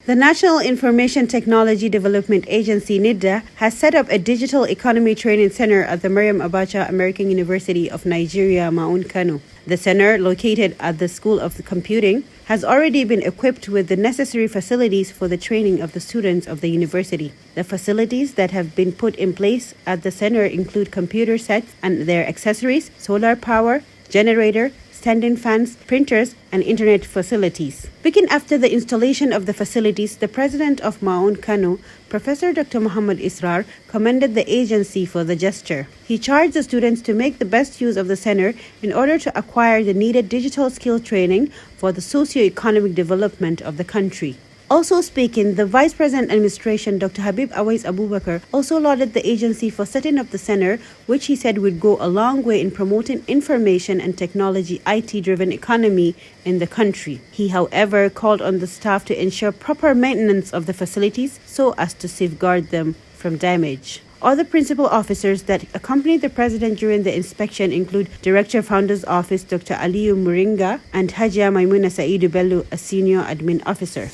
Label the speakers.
Speaker 1: The National Information Technology Development Agency, NiTDA, has set up a digital economy training center at the Maryam Abacha American University of Nigeria, MAAUN Kano. The center, located at the School of Computing, has already been equipped with the necessary facilities for the training of the students of the university. The facilities that have been put in place at the center include computer sets and their accessories, solar power, generator, standing fans, printers, and internet facilities. Speaking after the installation of the facilities, the president of MAAUN Kano, Professor Dr. Muhammad Israr, commended the agency for the gesture. He charged the students to make the best use of the center in order to acquire the needed digital skill training for the socio-economic development of the country. Also speaking, the Vice President Administration, Dr. Habib Awais Abubakar, also lauded the agency for setting up the center, which he said would go a long way in promoting information and technology IT-driven economy in the country. He, however, called on the staff to ensure proper maintenance of the facilities so as to safeguard them from damage. Other principal officers that accompanied the president during the inspection include Director Founder's Office, Dr. Aliyu Muringa, and Hajia Maimuna Saidu Bello, a senior admin officer.